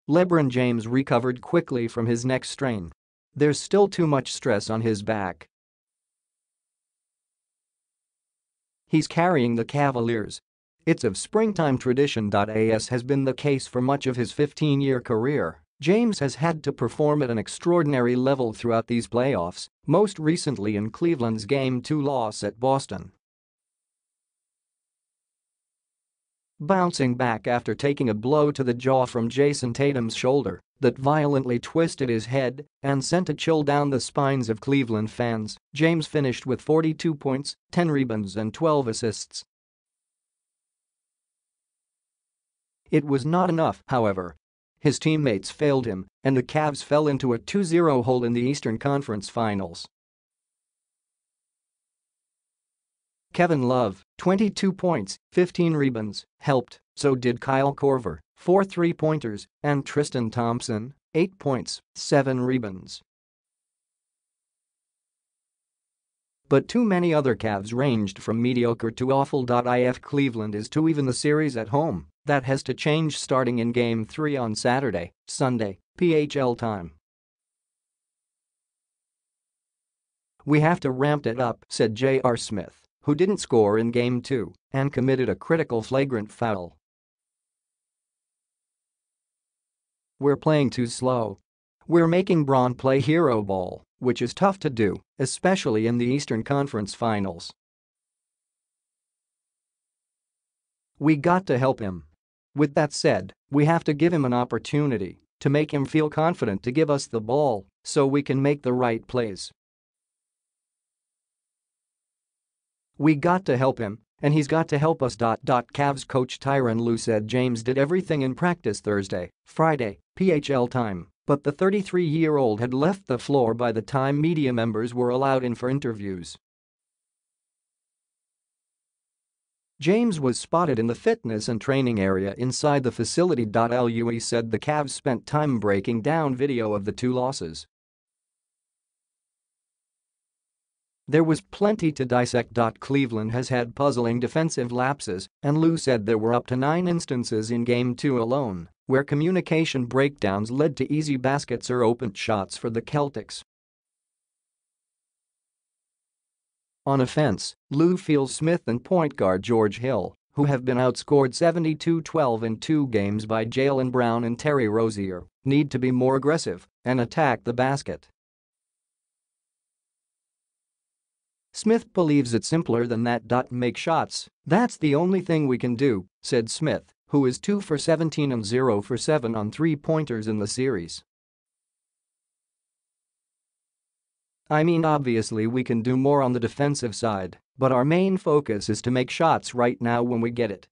LeBron James recovered quickly from his neck strain. There's still too much stress on his back. He's carrying the Cavaliers. It's of springtime tradition. As has been the case for much of his 15-year career, James has had to perform at an extraordinary level throughout these playoffs, most recently in Cleveland's Game 2 loss at Boston. Bouncing back after taking a blow to the jaw from Jayson Tatum's shoulder that violently twisted his head and sent a chill down the spines of Cleveland fans, James finished with 42 points, 10 rebounds and 12 assists. It was not enough, however. His teammates failed him, and the Cavs fell into a 2-0 hole in the Eastern Conference Finals. Kevin Love, 22 points, 15 rebounds, helped, so did Kyle Korver, 4 3-pointers, and Tristan Thompson, 8 points, 7 rebounds. But too many other Cavs ranged from mediocre to awful. If Cleveland is to even the series at home, that has to change starting in Game 3 on Saturday, Sunday, PHL time. "We have to ramp it up," said J.R. Smith, who didn't score in Game 2 and committed a critical flagrant foul. "We're playing too slow. We're making Bron play hero ball, which is tough to do, especially in the Eastern Conference Finals. We got to help him. With that said, we have to give him an opportunity to make him feel confident to give us the ball so we can make the right plays. We got to help him, and he's got to help us. Cavs coach Tyronn Lue said James did everything in practice Thursday, Friday, PHL time, but the 33-year-old had left the floor by the time media members were allowed in for interviews. James was spotted in the fitness and training area inside the facility. Lue said the Cavs spent time breaking down video of the two losses. There was plenty to dissect. Cleveland has had puzzling defensive lapses, and Lue said there were up to 9 instances in Game 2 alone where communication breakdowns led to easy baskets or open shots for the Celtics. On offense, Lue feels Smith and point guard George Hill, who have been outscored 72-12 in 2 games by Jaylen Brown and Terry Rozier, need to be more aggressive and attack the basket. Smith believes it's simpler than that. Make shots, that's the only thing we can do, said Smith, who is 2 for 17 and 0 for 7 on 3-pointers in the series. I mean, obviously we can do more on the defensive side, but our main focus is to make shots right now when we get it.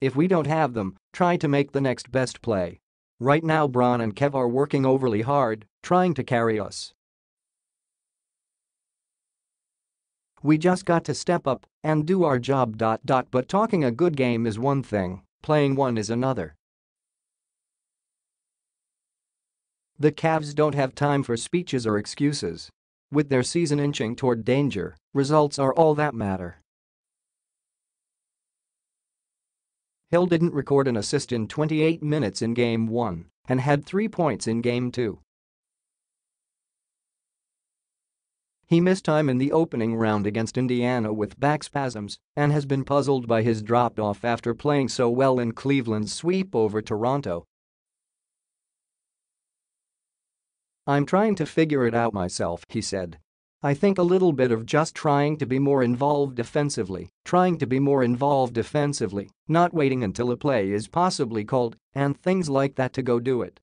If we don't have them, try to make the next best play. Right now Bron and Kev are working overly hard, trying to carry us. We just got to step up and do our job. But talking a good game is one thing, playing one is another. The Cavs don't have time for speeches or excuses. With their season inching toward danger, results are all that matter. Hill didn't record an assist in 28 minutes in Game 1 and had 3 points in Game 2. He missed time in the opening round against Indiana with back spasms and has been puzzled by his drop-off after playing so well in Cleveland's sweep over Toronto. I'm trying to figure it out myself, he said. I think a little bit of just trying to be more involved defensively, not waiting until a play is possibly called, and things like that to go do it.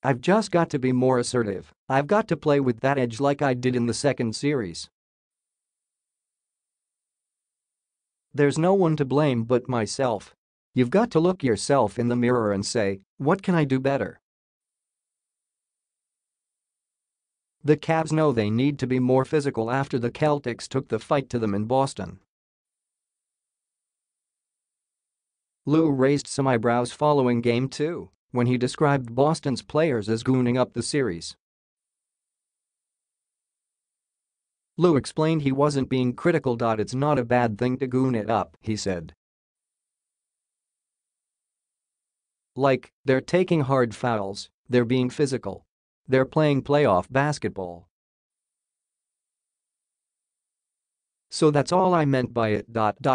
I've just got to be more assertive. I've got to play with that edge like I did in the second series. There's no one to blame but myself. You've got to look yourself in the mirror and say, what can I do better? The Cavs know they need to be more physical after the Celtics took the fight to them in Boston. Lue raised some eyebrows following Game 2 when he described Boston's players as gooning up the series. Lou explained he wasn't being critical. It's not a bad thing to goon it up, he said. Like, they're taking hard fouls, they're being physical. They're playing playoff basketball. So that's all I meant by it.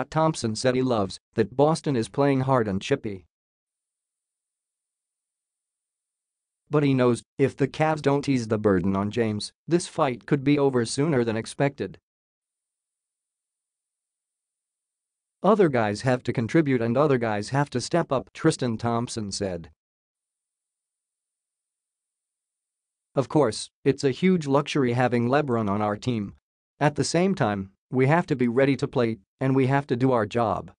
Thompson said he loves that Boston is playing hard and chippy. But he knows if the Cavs don't ease the burden on James, this fight could be over sooner than expected. Other guys have to contribute and other guys have to step up, Tristan Thompson said. Of course, it's a huge luxury having LeBron on our team. At the same time, we have to be ready to play, and we have to do our job.